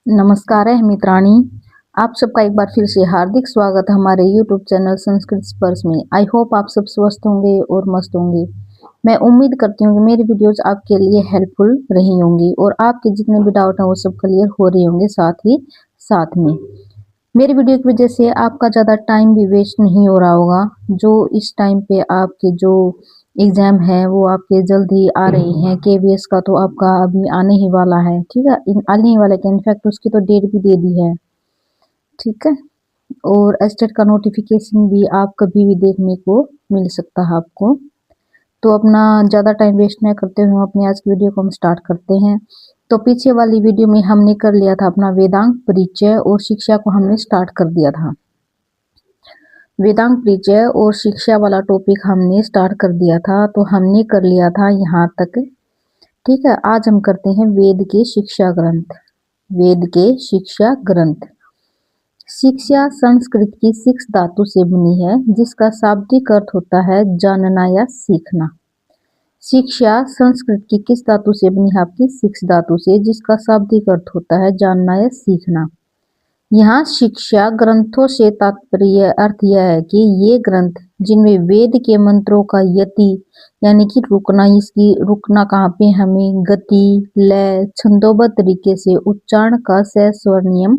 नमस्कार है मित्राणी। आप सबका एक बार फिर से हार्दिक स्वागत है हमारे YouTube चैनल संस्कृत स्पर्श में। आई होप आप सब स्वस्थ होंगे और मस्त होंगे। मैं उम्मीद करती हूँ कि मेरी वीडियोस आपके लिए हेल्पफुल रही होंगी और आपके जितने भी डाउट हैं वो सब क्लियर हो रहे होंगे। साथ ही साथ में मेरी वीडियो की वजह से आपका ज़्यादा टाइम भी वेस्ट नहीं हो रहा होगा। जो इस टाइम पे आपके जो एग्जाम है वो आपके जल्द ही आ रही हैं। केवीएस का तो आपका अभी आने ही वाला है, ठीक है। आने ही वाला है, इनफैक्ट उसकी तो डेट भी दे दी है, ठीक है। और एस्टेट का नोटिफिकेशन भी आप कभी भी देखने को मिल सकता है आपको। तो अपना ज़्यादा टाइम वेस्ट न करते हुए अपनी आज की वीडियो को हम स्टार्ट करते हैं। तो पीछे वाली वीडियो में हमने कर लिया था अपना वेदांग परिचय और शिक्षा को हमने स्टार्ट कर दिया था। वेदांग परिचय और शिक्षा वाला टॉपिक हमने स्टार्ट कर दिया था, तो हमने कर लिया था यहाँ तक, ठीक है। आज हम करते हैं वेद के शिक्षा ग्रंथ। वेद के शिक्षा ग्रंथ। शिक्षा संस्कृत की शिक्ष धातु से बनी है, जिसका शाब्दिक अर्थ होता है जानना या सीखना। शिक्षा संस्कृत की किस धातु से बनी है? आपकी शिक्ष धातु से, जिसका शाब्दिक अर्थ होता है जानना या सीखना। यहाँ शिक्षा ग्रंथों से तात्पर्य अर्थ यह है कि ये ग्रंथ जिनमें वेद के मंत्रों का यति यानी कि रुकना, इसकी रुकना कहाँ पे, हमें गति, लय, छंदोबद्ध तरीके से उच्चारण का सस्वर नियम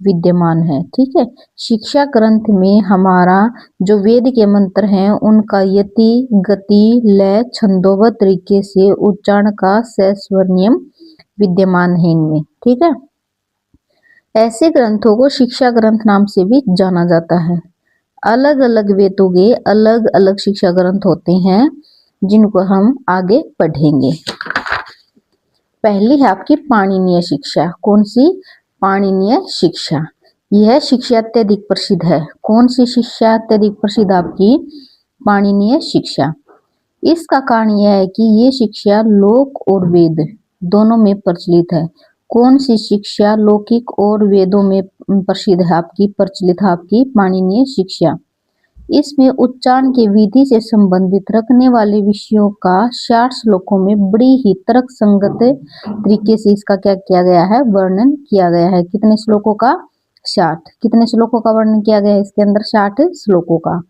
विद्यमान है, ठीक है। शिक्षा ग्रंथ में हमारा जो वेद के मंत्र हैं उनका यति, गति, लय, छंदोबद्ध तरीके से उच्चारण का सस्वर नियम विद्यमान है इनमें, ठीक है। ऐसे ग्रंथों को शिक्षा ग्रंथ नाम से भी जाना जाता है। अलग अलग वेदों के अलग अलग शिक्षा ग्रंथ होते हैं, जिनको हम आगे पढ़ेंगे। पहली है आपकी पाणिनीय शिक्षा। कौन सी? पाणिनीय शिक्षा। यह शिक्षा अत्यधिक प्रसिद्ध है। कौन सी शिक्षा अत्यधिक प्रसिद्ध? आपकी पाणिनीय शिक्षा। इसका कारण यह है कि ये शिक्षा लोक और वेद दोनों में प्रचलित है। कौन सी शिक्षा लौकिक और वेदों में प्रसिद्ध है? आपकी प्रचलित है आपकी पाणिनीय शिक्षा। इसमें उच्चारण के विधि से संबंधित रखने वाले विषयों का 60 श्लोकों में बड़ी ही तर्क संगत तरीके से इसका क्या किया गया है? वर्णन किया गया है। कितने श्लोकों का? 60। कितने श्लोकों का वर्णन किया गया है इसके अंदर? 60 श्लोकों का।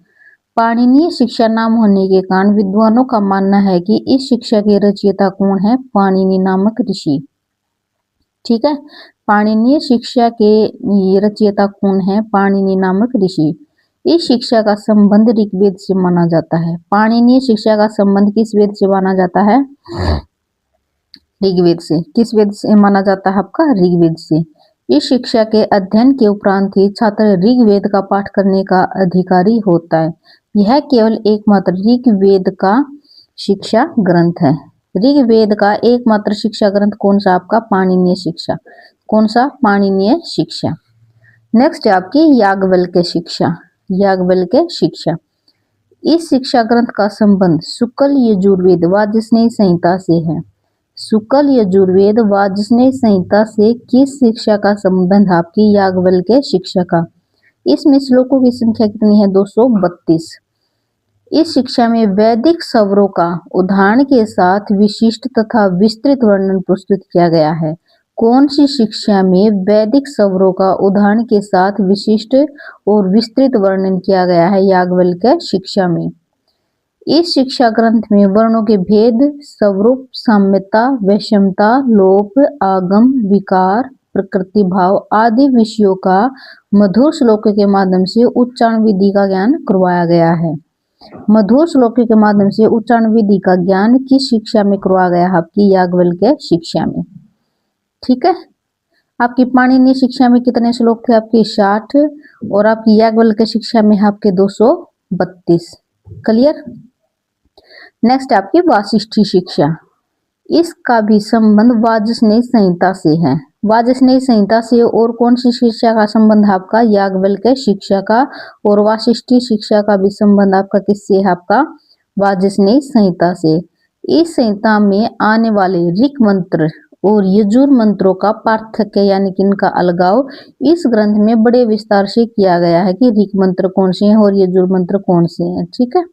पाणिनीय शिक्षा नाम होने के कारण विद्वानों का मानना है कि इस शिक्षा के रचयिता कौन है? पाणिनि नामक ऋषि, ठीक है। पाणिनीय शिक्षा के रचयिता कौन है? पाणिनि नामक ऋषि। इस शिक्षा का संबंध ऋग्वेद से माना जाता है। पाणिनीय शिक्षा का संबंध किस वेद से माना जाता है? ऋग्वेद से। किस वेद से माना जाता है? आपका ऋग्वेद से। इस शिक्षा के अध्ययन के उपरांत ही छात्र ऋग्वेद का पाठ करने का अधिकारी होता है। यह केवल एकमात्र ऋग्वेद का शिक्षा ग्रंथ है। ऋग्वेद का एकमात्र शिक्षा ग्रंथ कौन सा? आपका पाणिनीय शिक्षा। कौन सा? पाणिनीय शिक्षा। नेक्स्ट है आपकी याज्ञवल्क्य शिक्षा। याज्ञवल्क्य शिक्षा। इस शिक्षा ग्रंथ का संबंध शुक्ल यजुर्वेद वाजस्नेय संहिता से है। शुक्ल यजुर्वेद वाजस्नेय संहिता से किस शिक्षा का संबंध? आपकी याज्ञवल्क्य शिक्षा का। इसमें श्लोकों की संख्या कितनी है? 232। इस शिक्षा में वैदिक स्वरों का उदाहरण के साथ विशिष्ट तथा विस्तृत वर्णन प्रस्तुत किया गया है। कौन सी शिक्षा में वैदिक स्वरों का उदाहरण के साथ विशिष्ट और विस्तृत वर्णन किया गया है? याज्ञवल्क्य शिक्षा में। इस शिक्षा ग्रंथ में वर्णों के भेद, स्वरूप, साम्यता, वैषम्यता, लोप, आगम, विकार, प्रकृति भाव आदि विषयों का मधुर श्लोकों के माध्यम से उच्चारण विधि का ज्ञान करवाया गया है। मधुर श्लोकों के माध्यम से उच्चारण विधि का ज्ञान किस शिक्षा में करवाया गया है? आपकी याज्ञवल्क्य शिक्षा में, ठीक है। आपकी पाणिनीय शिक्षा में कितने श्लोक थे? आपके 60 और आपकी याज्ञवल्क्य शिक्षा में आपके 232। क्लियर। नेक्स्ट आपकी वासिष्ठी शिक्षा। इसका भी संबंध वाजस्नेय संहिता से है। वाजस्नेय संहिता से और कौन सी शिक्षा का संबंध है? आपका याज्ञवल्क्य शिक्षा का। और वासिष्ठी शिक्षा का भी संबंध आपका किससे है? आपका वाजस्नेय संहिता से। इस संहिता में आने वाले ऋक मंत्र और यजुर मंत्रों का पार्थक्य यानी कि इनका अलगाव इस ग्रंथ में बड़े विस्तार से किया गया है कि ऋक मंत्र कौन से हैं और यजुर मंत्र कौन से हैं, ठीक है।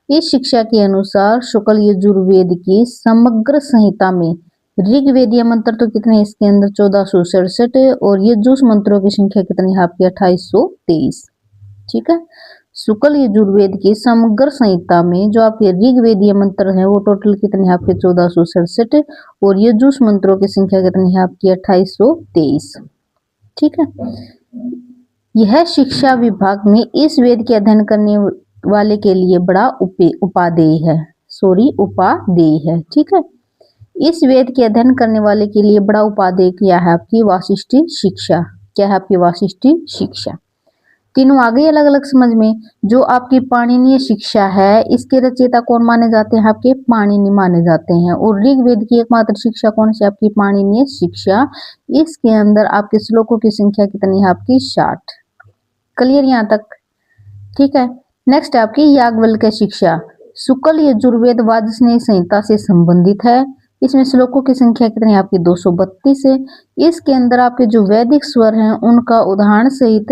इस शिक्षा के अनुसार शुक्ल यजुर्वेद की समग्र संहिता में ऋग्वेदीय मंत्र तो कितने हैं इसके अंदर 1467 और यजुष मंत्रों की संख्या कितनी है आपकी 2823। ठीक है, शुक्ल यजुर्वेद की समग्र संहिता में जो आपके ऋग्वेदीय मंत्र हैं वो टोटल कितने हैं आपके 1467 और यजुष मंत्रों की संख्या कितनी है आपकी 2823। ठीक है, यह शिक्षा विभाग में इस वेद के अध्ययन करने वाले के लिए बड़ा उपादेय है, उपादेय है। ठीक है, इस वेद के अध्ययन करने वाले के लिए बड़ा उपादेय क्या है आपकी वासिष्ठी शिक्षा। क्या है आपकी वासिष्ठी शिक्षा। तीनों आ गई अलग अलग समझ में। जो आपकी पाणिनीय शिक्षा है इसके रचयिता कौन माने जाते हैं आपके पाणिनि माने जाते हैं। और ऋग्वेद की एकमात्र शिक्षा कौन सी आपकी पाणिनीय शिक्षा। इसके अंदर आपके श्लोकों की संख्या कितनी है आपकी 60। क्लियर यहाँ तक। ठीक है, नेक्स्ट आपकी याज्ञवल्क्य शिक्षा शुक्ल यजुर्वेद वाजस्नेय संहिता से संबंधित है। इसमें श्लोकों की संख्या कितनी है आपकी 232 है। इसके अंदर आपके जो वैदिक स्वर हैं उनका उदाहरण सहित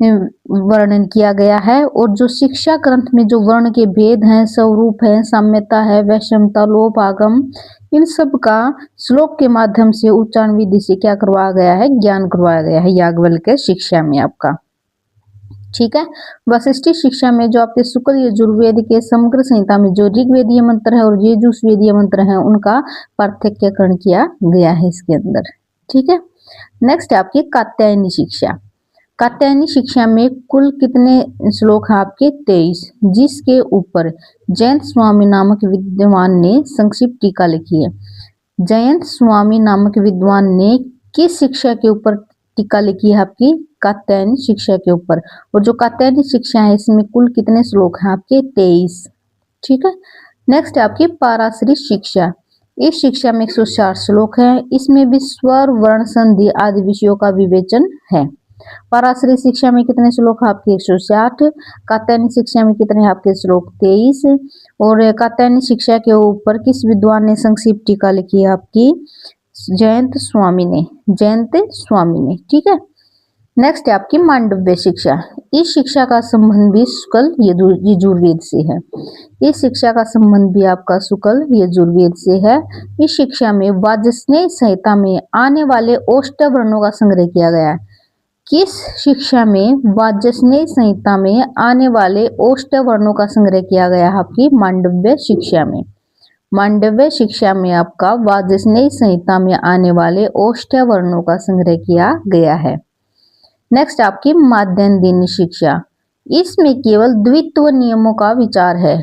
वर्णन किया गया है। और जो शिक्षा ग्रंथ में जो वर्ण के भेद हैं, स्वरूप है, साम्यता है, वैषम्यता, लोप, आगम, इन सब का श्लोक के माध्यम से उच्चारण विधि से क्या करवाया गया है ज्ञान करवाया गया है याज्ञवल्क्य शिक्षा में आपका। ठीक है, वशिष्ठी शिक्षा में जो आपके शुक्ल यजुर्वेद के समग्र संहिता में जो ऋग्वेदीय मंत्र है और यजुर्वेदीय मंत्र है उनका पार्थक्यकरण किया गया है इसके अंदर। ठीक है, नेक्स्ट है आपकी कात्यायनी शिक्षा। कात्यायनी शिक्षा में कुल कितने श्लोक हैं आपके 23, जिसके ऊपर जयंत स्वामी नामक विद्वान ने संक्षिप्त टीका लिखी है। जयंत स्वामी नामक विद्वान ने किस शिक्षा के ऊपर टीका लिखी है आपकी कात्यायनी शिक्षा के ऊपर। और जो कात्यायनी शिक्षा है इसमें कुल कितने श्लोक हैं आपके 23। ठीक है, नेक्स्ट है आपकी पाराशरी शिक्षा। इस शिक्षा में 104 श्लोक हैं। इसमें भी स्वर, वर्ण, संधि आदि विषयों का विवेचन है। पाराशरी शिक्षा में कितने श्लोक हैं आपके 160। कात्यायनी शिक्षा में कितने हैं आपके श्लोक 23। और कात्यायनी शिक्षा के ऊपर किस विद्वान ने संक्षिप्त टीका लिखी है आपकी जयंत स्वामी ने। ठीक है, नेक्स्ट है आपकी मांडव्य शिक्षा। इस शिक्षा का संबंध भी शुक्ल यजुर्वेद से है। इस शिक्षा का संबंध भी आपका शुक्ल यजुर्वेद से है। इस शिक्षा में वाजस्नेय संहिता में आने वाले ओष्ठ्य वर्णों का संग्रह किया गया है। किस शिक्षा में वाजस्नेय संहिता में आने वाले ओष्ठ्य वर्णों का संग्रह किया गया है आपकी मांडव्य शिक्षा में। मांडव्य शिक्षा में आपका वाजस्नेय संहिता में आने वाले ओष्ठ्य वर्णों का संग्रह किया गया है। नेक्स्ट आपकी माध्यन्दिनी शिक्षा। इसमें केवल द्वित्व नियमों का विचार है।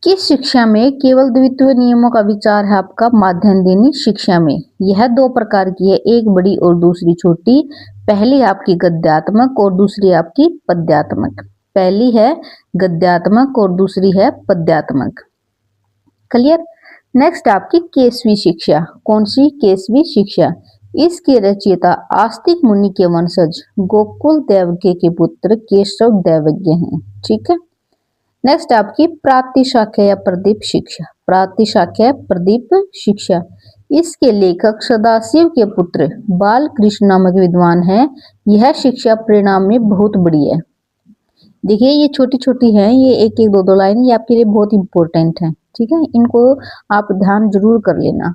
किस शिक्षा में केवल द्वित्व नियमों का विचार है आपका माध्यन्दिनी शिक्षा में। यह दो प्रकार की है, एक बड़ी और दूसरी छोटी। पहली आपकी गद्यात्मक और दूसरी आपकी पद्यात्मक। पहली है गद्यात्मक और दूसरी है पद्यात्मक। क्लियर। नेक्स्ट आपकी केसवी शिक्षा। कौन सी केसवी शिक्षा। इसके रचयिता आस्तिक मुनि के वंशज गोकुल देवकी के पुत्र केशव दैवज्ञ हैं। ठीक है, नेक्स्ट आपकी प्रातिशाख्य या प्रदीप शिक्षा। प्रातिशाख्य प्रदीप शिक्षा, इसके लेखक सदाशिव के पुत्र बाल कृष्ण नामक विद्वान हैं। यह शिक्षा परिणाम में बहुत बड़ी है। देखिए ये छोटी छोटी है, ये एक एक दो दो लाइन, ये आपके लिए बहुत इंपॉर्टेंट है। ठीक है, इनको आप ध्यान जरूर कर लेना।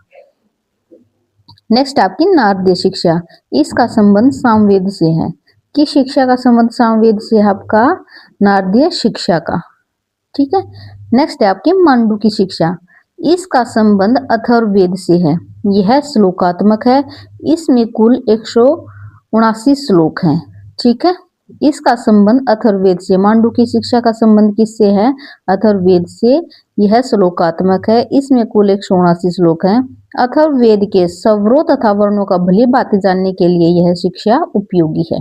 नेक्स्ट आपकी नारदीय शिक्षा। इसका संबंध सामवेद से है। किस शिक्षा का संबंध सामवेद से है आपका नारदीय शिक्षा का। ठीक है, नेक्स्ट है आपकी मांडू की शिक्षा। इसका संबंध अथर्ववेद से है। यह श्लोकात्मक है। इसमें कुल 179 श्लोक हैं। ठीक है, इसका संबंध अथर्ववेद से। मांडू की शिक्षा का संबंध किससे है अथर्ववेद से। यह श्लोकात्मक है। इसमें कुल 179 श्लोक हैं। अथर्ववेद के स्वरों तथा वर्णों का भली भांति जानने के लिए यह शिक्षा उपयोगी है।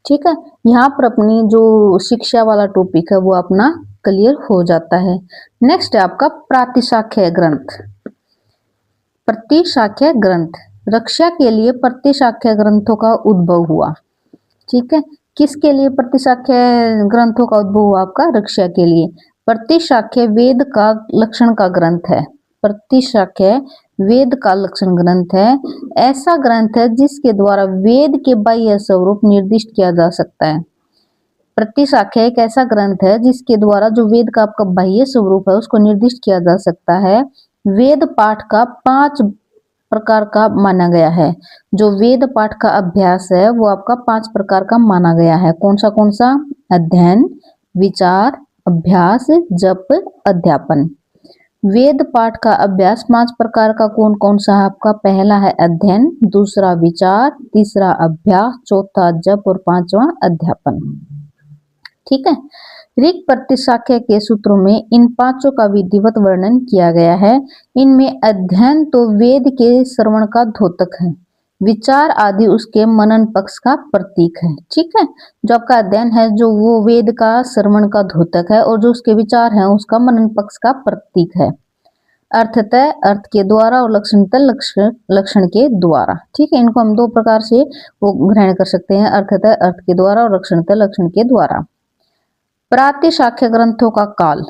ठीक है, यहाँ पर अपनी जो शिक्षा वाला टॉपिक है वो अपना क्लियर हो जाता है। नेक्स्ट है आपका प्रातिशाख्य ग्रंथ। प्रतिशाख्य ग्रंथ, रक्षा के लिए प्रतिशाख्य ग्रंथों का उद्भव हुआ। ठीक है, किसके लिए प्रतिशाख्य ग्रंथों का उद्भव हुआ आपका रक्षा के लिए। प्रतिशाख्य वेद का लक्षण का ग्रंथ है। प्रतिशाख्य वेद का लक्षण ग्रंथ है। ऐसा ग्रंथ है जिसके द्वारा वेद के बाह्य स्वरूप निर्दिष्ट किया जा सकता है। प्रतिशाख्य एक ऐसा ग्रंथ है जिसके द्वारा जो वेद का आपका बाह्य स्वरूप है उसको निर्दिष्ट किया जा सकता है। वेद पाठ का 5 प्रकार का माना गया है। जो वेद पाठ का अभ्यास है वो आपका 5 प्रकार का माना गया है। कौन सा? अध्ययन, विचार, अभ्यास, जप, अध्यापन। वेद पाठ का अभ्यास 5 प्रकार का कौन सा है आपका? पहला है अध्ययन, दूसरा विचार, तीसरा अभ्यास, चौथा जप और पांचवा अध्यापन। ठीक है। ऋक् प्रतिशाख्य के सूत्रों में इन पांचों का विधिवत वर्णन किया गया है। इनमें अध्ययन तो वेद के श्रवण का द्योतक है, विचार आदि उसके मनन पक्ष का प्रतीक है। ठीक है। जो आपका अध्ययन है जो वो वेद का श्रवण का द्योतक है और जो उसके विचार है उसका मनन पक्ष का प्रतीक है। अर्थतः अर्थ के द्वारा और लक्षणतः लक्षण के द्वारा। ठीक है। इनको हम 2 प्रकार से वो ग्रहण कर सकते हैं, अर्थतः अर्थ के द्वारा और लक्षणतः लक्षण के द्वारा। प्रातिशाख्य ग्रंथों का काल।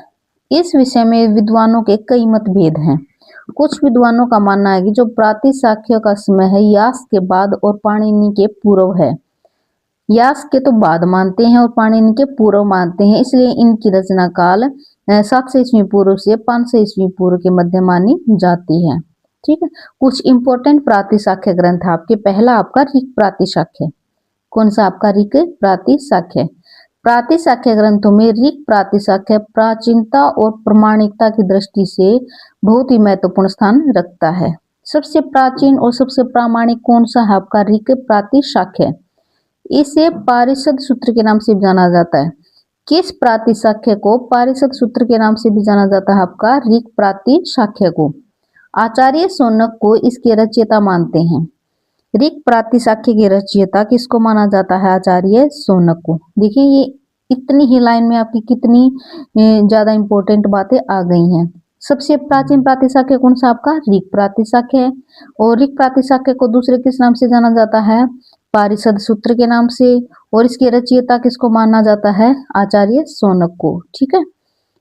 इस विषय में विद्वानों के कई मतभेद हैं। कुछ विद्वानों का मानना है कि जो प्रातिशाख्य का समय है यास के बाद और पाणिनि के पूर्व है। यास के तो बाद मानते हैं और पाणिनि के पूर्व मानते हैं, इसलिए इनकी रचना काल 700 ईस्वी पूर्व से 500 ईस्वी पूर्व के मध्य मानी जाती है। ठीक है। कुछ इंपॉर्टेंट प्रातिशाख्य ग्रंथ आपके, पहला आपका ऋक् प्रातिशाख्य। कौन सा आपका ऋक् प्रातिशाख्य? प्रातिशाख्य ग्रंथों में ऋक् प्रातिशाख्य प्राचीनता और प्रमाणिकता की दृष्टि से बहुत ही महत्वपूर्ण स्थान रखता है। सबसे प्राचीन और सबसे प्रामाणिक कौन सा है आपका? ऋक् प्रातिशाख्य। इसे पारिषद सूत्र के नाम से भी जाना जाता है। किस प्रातिशाख्य को पारिषद सूत्र के नाम से भी जाना जाता है आपका? ऋक् प्रातिशाख्य को। आचार्य शौनक को इसके रचयिता मानते हैं। ऋक् प्रातिशाख्य के रचयिता किसको माना जाता है? आचार्य शौनक को। देखिए ये इतनी ही लाइन में आपकी कितनी ज्यादा इंपॉर्टेंट बातें आ गई हैं। सबसे प्राचीन प्रातिशाख्य कौन सा आपका? ऋक् प्रातिशाख्य है। और ऋक् प्रातिशाख्य को दूसरे किस नाम से जाना जाता है? पारिषद सूत्र के नाम से। और इसके रचयिता किसको माना जाता है? आचार्य शौनक को। ठीक है।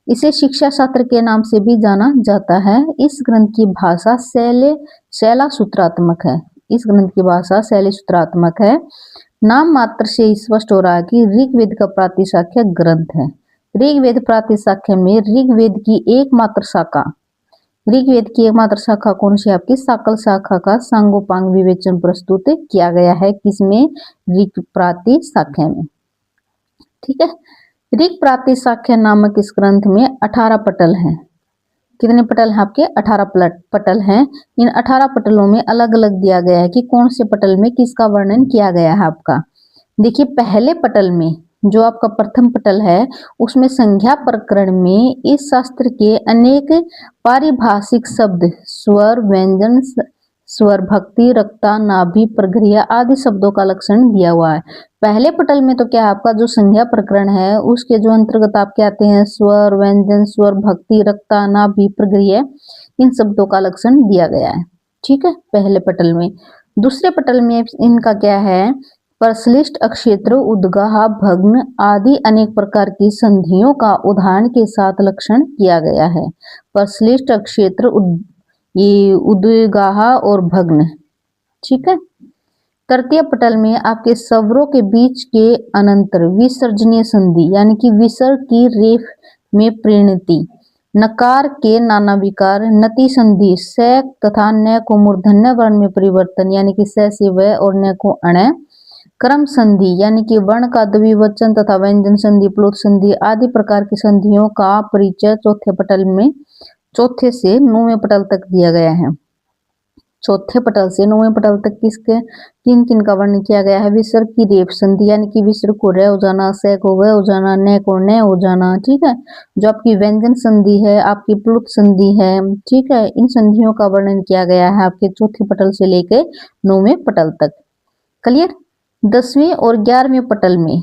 इसे शिक्षा शास्त्र के नाम से भी जाना जाता है। इस ग्रंथ की भाषा शैला सूत्रात्मक है। इस ग्रंथ की भाषा शैली सूत्रात्मक है। नाम मात्र से स्पष्ट हो रहा है कि ऋग्वेद का प्रातिशाख्य ग्रंथ है। ऋग्वेद प्रातिशाख्य में ऋग्वेद की एकमात्र शाखा, ऋग्वेद की एकमात्र शाखा कौन सी आपकी? साकल शाखा का सांगोपांग विवेचन प्रस्तुत किया गया है। किसमें? ऋक् प्रातिशाख्य में। ठीक है। ऋक् प्रातिशाख्य नामक इस ग्रंथ में 18 पटल हैं। कितने पटल हैं आपके? 18 पटल हैं। इन 18 पटलों में अलग अलग दिया गया है कि कौन से पटल में किसका वर्णन किया गया है आपका। देखिए पहले पटल में जो आपका प्रथम पटल है उसमें संज्ञा प्रकरण में इस शास्त्र के अनेक पारिभाषिक शब्द, स्वर, व्यंजन, स्वर भक्ति, रक्ता, नाभि, प्रक्रिया आदि शब्दों का लक्षण दिया हुआ है। पहले पटल में तो क्या है आपका जो संज्ञा प्रकरण है उसके जो अंतर्गत आपके आते हैं स्वर, व्यंजन, स्वर भक्ति, रक्ता, नाभि, प्रक्रिया, इन शब्दों का लक्षण दिया गया है। ठीक है। पहले पटल में। दूसरे पटल में इनका क्या है? परश्लिष्ट, अक्षेत्र, उद्गाह, भग्न आदि अनेक प्रकार की संधियों का उदाहरण के साथ लक्षण किया गया है। परश्लिष्ट, अक्षेत्र, ये उद्गाह और भग्न। ठीक है। तृतीय पटल में आपके स्वरों के बीच के अनंतर विसर्जनीय संधि यानी कि विसर्ग की रेफ में परिणति, नकार के नाना विकार, नति संधि, स तथा न को मूर्धन्य वर्ण में परिवर्तन यानी कि स से व और न को अण, क्रम संधि यानी कि वर्ण का द्विवचन तथा व्यंजन संधि, प्लुत संधि आदि प्रकार की संधियों का परिचय चौथे पटल में, चौथे से 9वें पटल तक दिया गया है। चौथे पटल से 9वें पटल तक किसके किन किन का वर्णन किया गया है? विसर्ग की रेफ संधि यानी कि विसर्ग को र हो जाना, स को व हो जाना, न को न हो जाना। ठीक है। जो आपकी व्यंजन संधि है, आपकी प्लुत संधि है। ठीक है। इन संधियों का वर्णन किया गया है आपके चौथे पटल से लेकर 9वें पटल तक। क्लियर। 10वें और 11वें पटल में,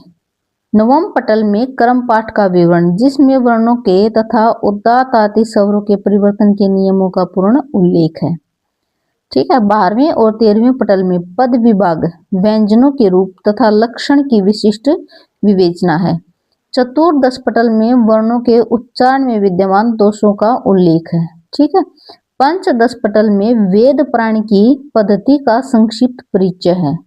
9वें पटल में क्रम पाठ का विवरण जिसमें वर्णों के तथा उदात्त आदि स्वरों के परिवर्तन के नियमों का पूर्ण उल्लेख है। ठीक है। 12वें और 13वें पटल में पद विभाग, व्यंजनों के रूप तथा लक्षण की विशिष्ट विवेचना है। चतुर्दश पटल में वर्णों के उच्चारण में विद्यमान दोषों का उल्लेख है। ठीक है। पंचदश पटल में वेद प्राण की पद्धति का संक्षिप्त परिचय है।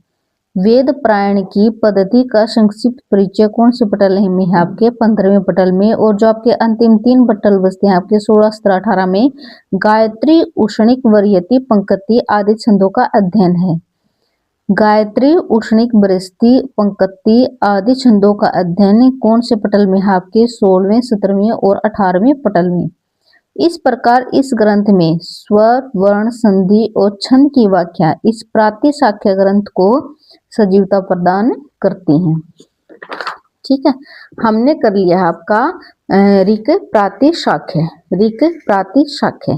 वेद पारायण की पद्धति का संक्षिप्त परिचय कौन से पटल में है आपके 15वें पटल में। और जो आपके अंतिम 3 पटल बचते हैं आपके 16, 17, 18 में गायत्री, उष्णिक, वरीयति, पंक्ति आदि छंदों का अध्ययन है। गायत्री, उष्णिक, बृहस्पति, पंक्ति आदि छंदों का अध्ययन कौन से पटल में है आपके 16वें, 17वें और 18वें पटल में। इस प्रकार इस ग्रंथ में स्वर, वर्ण, संधि और छंद की व्याख्या इस प्रातिशाख्य ग्रंथ को सजीवता प्रदान करती हैं। ठीक है, हमने कर लिया आपका ऋक प्रातिशाख्य, ऋक प्रातिशाख्य।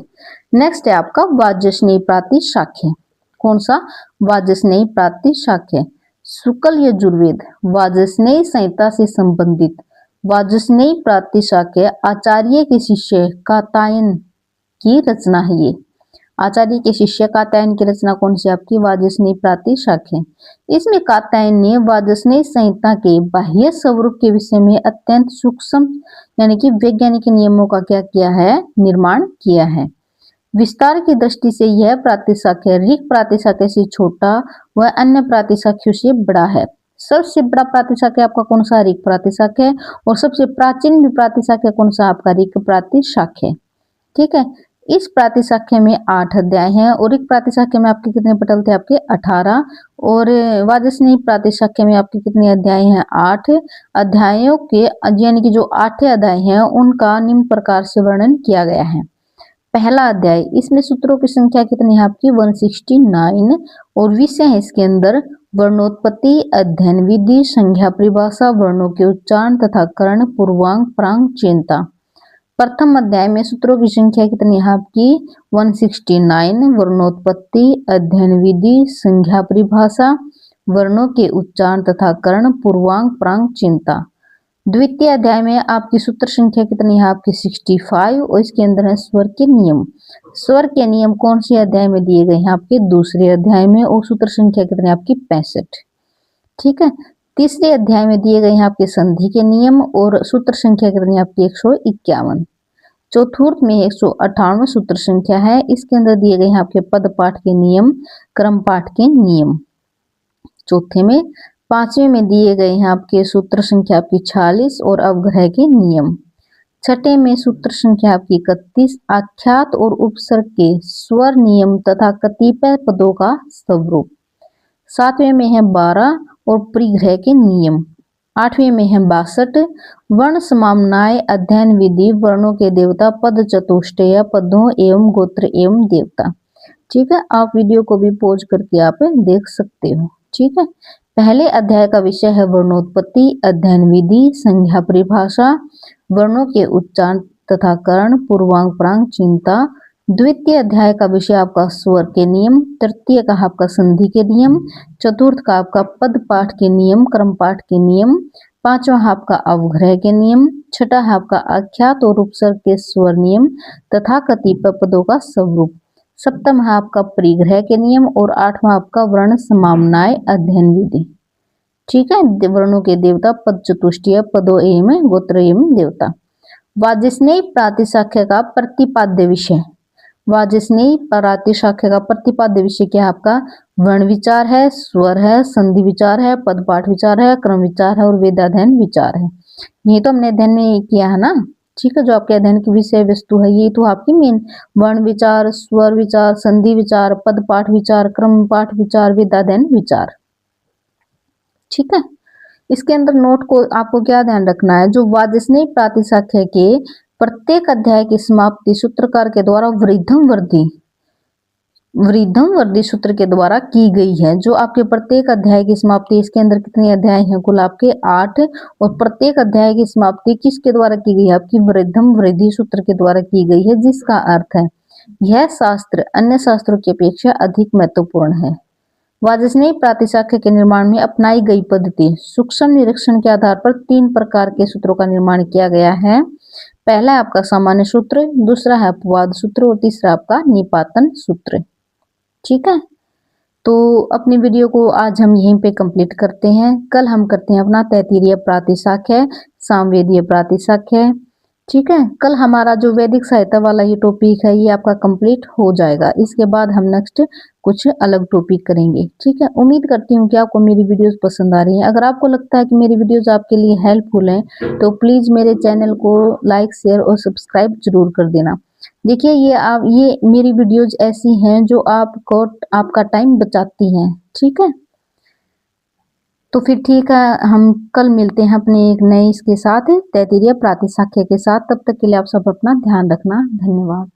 नेक्स्ट है आपका वाजस्नेयी प्रातिशाख्य। कौन सा? वाजस्नेयी प्रातिशाख्य। शुक्ल यजुर्वेद वाजस्नेयी संहिता से संबंधित वाजस्नेयी प्रातिशाख्य आचार्य के शिष्य कात्यायन की रचना है। ये आचार्य के शिष्य कात्यायन की रचना कौन सी? आपकी वाजस्नेयी प्रातिशाख्य। इसमें कात्यायन ने वाजस्नेयी संहिता के बाह्य स्वरूप के विषय में अत्यंत सूक्ष्म यानी कि वैज्ञानिक नियमों का क्या किया है? निर्माण किया है। विस्तार की दृष्टि से यह प्रातिशाख्य ऋक प्रातिशाख्य से छोटा व अन्य प्रातिशाख्यों से बड़ा है। सबसे बड़ा प्रातिशाख्य आपका कौन सा? ऋक प्रातिशाख्य। और सबसे प्राचीन भी प्रातिशाख्य कौन सा? आपका ऋक प्रातिशाख्य। ठीक है, इस प्रातिशाख्य में 8 अध्याय हैं और ऋक प्रातिशाख्य में आपके कितने पटल थे? आपके 18। और वाजस्नेयी प्रातिशाख्य में आपके कितने अध्याय हैं? 8 अध्यायों के यानी कि जो 8 अध्याय हैं उनका निम्न प्रकार से वर्णन किया गया है। पहला अध्याय, इसमें सूत्रों की संख्या कितनी है आपकी? 169। और विषय है इसके अंदर वर्णोत्पत्ति, अध्ययन विधि, संज्ञा परिभाषा, वर्णों के उच्चारण तथा कर्ण, पूर्वांग, प्रांग, चिंता। प्रथम अध्याय में सूत्रों की संख्या कितनी है आपकी? 169। वर्णोत्पत्ति, अध्ययन विधि, संज्ञा परिभाषा, वर्णों के उच्चारण तथा कर्ण, पूर्वांग, प्रांग, चिंता। द्वितीय अध्याय में आपकी सूत्र संख्या कितनी है? आपकी 65। और इसके अंदर है स्वर के नियम। स्वर के नियम कौन से अध्याय में दिए गए हैं? आपके दूसरे अध्याय में। और सूत्र संख्या कितनी है आपकी? 65। ठीक है, तीसरे अध्याय में दिए गए हैं आपके संधि के नियम और सूत्र संख्या कितनी है आपकी? 151। चतुर्थ में 158 सूत्र संख्या है। इसके अंदर दिए गए हैं आपके पद पाठ के नियम, क्रम पाठ के नियम। चौथे में, पांचवें में दिए गए हैं आपके सूत्र संख्या आपकी 46 और अवग्रह के नियम। छठे में सूत्र संख्या आपकी 31, आख्यात और उपसर्ग के स्वर नियम तथा कतिपय पदों का स्वरूप। सातवें में है 12 और परिग्रह के नियम। आठवें में है 62 वर्ण समाम्नाय, अध्ययन विधि, वर्णों के देवता, पद चतुष्टय, पदों एवं गोत्र एवं देवता। ठीक है, आप वीडियो को भी पॉज करके आप देख सकते हो। ठीक है, पहले अध्याय का विषय है वर्णोत्पत्ति, अध्ययन विधि, संज्ञा परिभाषा, वर्णों के उच्चारण तथा कर्ण, पूर्वांग, प्रांग, चिंता। द्वितीय अध्याय का विषय आपका स्वर के नियम। तृतीय का आपका संधि के नियम। चतुर्थ का आपका पद पाठ के नियम, क्रम पाठ के नियम। पांचवा आपका अवग्रह के नियम। छठा है आपका आख्यात और उपसर्ग के स्वर नियम तथा कतिपय पदों का स्वरूप। सप्तम है आपका परिग्रह के नियम। और आठवां आपका वर्ण समाम्नाय, अध्ययन विधि। ठीक है, वर्णों के देवता, पद चतुष्टय, पदों एवं गोत्र एवं देवता। वाजस्नेयी प्रातिशाख्य का प्रतिपाद्य विषय। वाजस्नेयी प्रातिशाख्य का प्रतिपाद्य विषय क्या है आपका? वर्ण विचार है, स्वर है, संधि विचार है, पद पाठ विचार है, क्रम विचार है और वेदाध्ययन विचार है। ये तो हमने अध्ययन में किया है ना। ठीक है, जो आपके अध्ययन की विषय वस्तु है ये तो आपकी मेन वर्ण विचार, स्वर विचार, संधि विचार, पद पाठ विचार, क्रम पाठ विचार, वेदाध्ययन विचार। ठीक है, इसके अंदर नोट को आपको क्या ध्यान रखना है? जो वाजस्नेयी प्रातिशाख्य के प्रत्येक अध्याय की समाप्ति सूत्रकार के द्वारा वृद्धम वर्धी सूत्र के द्वारा की गई है। जो आपके प्रत्येक अध्याय की समाप्ति, इसके अंदर कितने अध्याय हैं? कुल आपके 8। और प्रत्येक अध्याय की समाप्ति किसके द्वारा की गई है? आपकी वृद्धम वृद्धि सूत्र के द्वारा की गई है, जिसका अर्थ है यह शास्त्र अन्य शास्त्रों की अपेक्षा अधिक महत्वपूर्ण है। वाजस्नेयी प्रातिशाख्य के निर्माण में अपनाई गई पद्धति सूक्ष्म निरीक्षण के आधार पर 3 प्रकार के सूत्रों का निर्माण किया गया है। पहला है आपका सामान्य सूत्र, दूसरा है अपवाद सूत्र और तीसरा आपका निपातन सूत्र। ठीक है, तो अपनी वीडियो को आज हम यहीं पे कंप्लीट करते हैं। कल हम करते हैं अपना तैत्तिरीय प्रातिशाख्य, सामवेदीय प्रातिशाख्य, ठीक है। कल हमारा जो वैदिक सहायता वाला ये टॉपिक है ये आपका कंप्लीट हो जाएगा। इसके बाद हम नेक्स्ट कुछ अलग टॉपिक करेंगे। ठीक है, उम्मीद करती हूँ कि आपको मेरी वीडियोस पसंद आ रही हैं। अगर आपको लगता है कि मेरी वीडियोस आपके लिए हेल्पफुल हैं तो प्लीज मेरे चैनल को लाइक शेयर और सब्सक्राइब जरूर कर देना। देखिए ये मेरी वीडियोज ऐसी हैं जो आपको आपका टाइम बचाती हैं। ठीक है, तो फिर ठीक है, हम कल मिलते हैं अपने एक नए इसके साथ तैत्तिरीय प्रातिशाख्य के साथ। तब तक के लिए आप सब अपना ध्यान रखना। धन्यवाद।